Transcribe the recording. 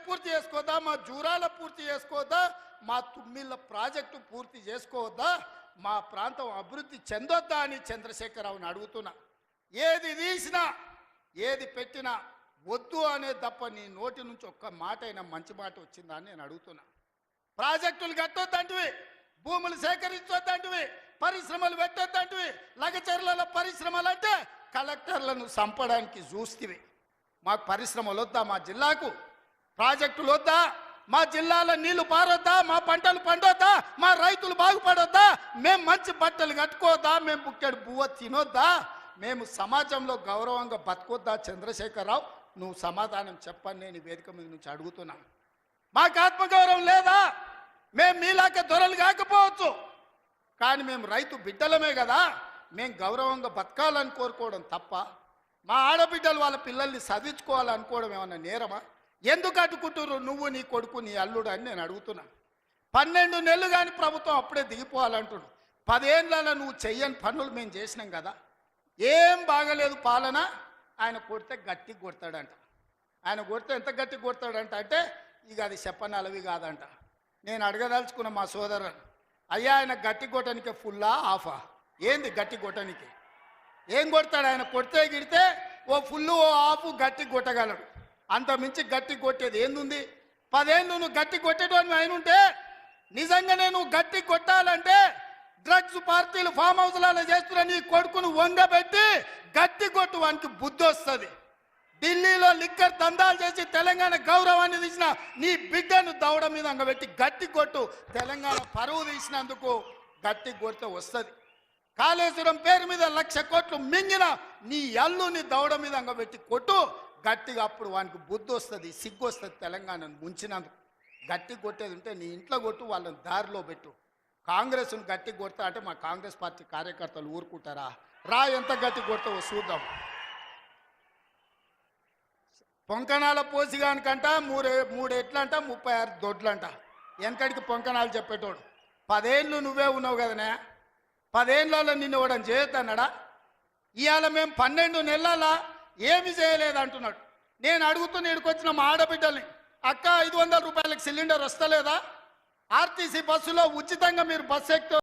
పూర్తి చేసుకోవద్దా, మా జూరాల పూర్తి చేసుకోవద్దా, మా తుమ్మిళ్ళ ప్రాజెక్టు పూర్తి చేసుకోవద్దా, మా ప్రాంతం అభివృద్ధి చెందొద్దా అని చంద్రశేఖరరావుని అడుగుతున్నా. ఏది తీసినా ఏది పెట్టినా వద్దు అనే తప్ప నీ నోటి నుంచి ఒక్క మాట అయినా మంచి మాట వచ్చిందా అని నేను అడుగుతున్నా. ప్రాజెక్టులు కట్టొద్దంటివి, భూములు సేకరించొద్దంటివి, పరిశ్రమలు పెట్టొద్దంటివి. లగచర్ల పరిశ్రమలు అంటే కలెక్టర్లను చంపడానికి చూస్తేవి. మాకు పరిశ్రమలు వద్దా, మా జిల్లాకు ప్రాజెక్టులు వద్దా, మా జిల్లాలో నీళ్లు పారొద్దా, మా పంటలు పండొద్దా, మా రైతులు బాగుపడొద్దా, మేము మంచి బట్టలు కట్టుకోవద్దా, మేము బుక్కెడు బువ్వ తినొద్దా, మేము సమాజంలో గౌరవంగా బతకొద్దా? చంద్రశేఖరరావు, నువ్వు సమాధానం చెప్పని నేను వేదిక మీద నుంచి అడుగుతున్నా. మాకు ఆత్మగౌరవం లేదా? మేము మీలాక దొరలు కాకపోవచ్చు, కానీ మేము రైతు బిడ్డలమే కదా, మేము గౌరవంగా బతకాలని కోరుకోవడం తప్ప మా ఆడబిడ్డలు వాళ్ళ పిల్లల్ని చదివించుకోవాలనుకోవడం ఏమన్నా నేరమా? ఎందుకు అడ్డుకుంటున్నారు నువ్వు, నీ కొడుకు, నీ అల్లుడు అని నేను అడుగుతున్నా. 12 నెలలు కానీ ప్రభుత్వం అప్పుడే దిగిపోవాలంటున్నాడు. 10 ఏళ్ళలో నువ్వు చెయ్యని పనులు మేము చేసినాం కదా. ఏం బాగలేదు పాలన. ఆయన కొడితే గట్టి కొడతాడంట. ఆయన కొడితే ఎంత గట్టి కొడతాడంట అంటే ఇక అది చెప్పనలవి కాదంట. నేను అడగదలుచుకున్న మా సోదరుని, అయ్యా ఆయన గట్టి కొట్టడానికి ఫుల్లా ఆఫా? ఏంది గట్టి కొట్టడానికి? ఏం కొడతాడు ఆయన? కొడితే గిడితే ఓ ఫుల్లు ఓ ఆఫ్ గట్టి కొట్టగలడు, అంత మించి గట్టి కొట్టేది ఏందుంది? 10 ఏళ్ళు నువ్వు గట్టి కొట్టేటోని ఆయన ఉంటే, నిజంగానే నువ్వు గట్టి కొట్టాలంటే డ్రగ్స్ పార్టీలు ఫామ్ హౌస్లలో చేస్తున్న నీ కొడుకును వంగబెట్టి గట్టి కొట్టు, వానికి బుద్ధి వస్తుంది. ఢిల్లీలో లిక్కర్ దందాలు చేసి తెలంగాణ గౌరవాన్ని తీసిన నీ బిడ్డను దవడ మీద అంగబెట్టి గట్టి కొట్టు. తెలంగాణ పరువు తీసినందుకు గట్టి కొడితే వస్తుంది. కాళేశ్వరం పేరు మీద 1,00,000 కోట్లు మింగిన నీ అల్లుని దవడ మీద అంగబెట్టి కొట్టు గట్టిగా, అప్పుడు వానికి బుద్ధి వస్తుంది, సిగ్గు వస్తుంది. తెలంగాణను ముంచినందుకు గట్టి కొట్టేది ఉంటే నీ ఇంట్లో కొట్టు, వాళ్ళని దారిలో పెట్టు. కాంగ్రెస్ను గట్టి కొడతా అంటే మా కాంగ్రెస్ పార్టీ కార్యకర్తలు ఊరుకుంటారా? రా, ఎంత గట్టి కొడతావో చూద్దాం. పొంకణాల పోసిగానికంట 3 ఎట్లంట 36 దొడ్లంట. వెనకడికి పొంకణాలు చెప్పేటోడు. 10 ఏళ్ళు నువ్వే ఉన్నావు కదనే, 10 ఏళ్ళలో నిన్ను ఇవ్వడం చేయొద్దన్నాడా? ఇవాళ మేము 12 నెలల ఏమి చేయలేదు అంటున్నాడు. నేను అడుగుతున్న ఇక్కడికొచ్చిన మా ఆడబిడ్డల్ని, అక్క 500 రూపాయలకు సిలిండర్ వస్తలేదా? ఆర్టీసీ బస్సులో ఉచితంగా మీరు బస్సు ఎక్కితే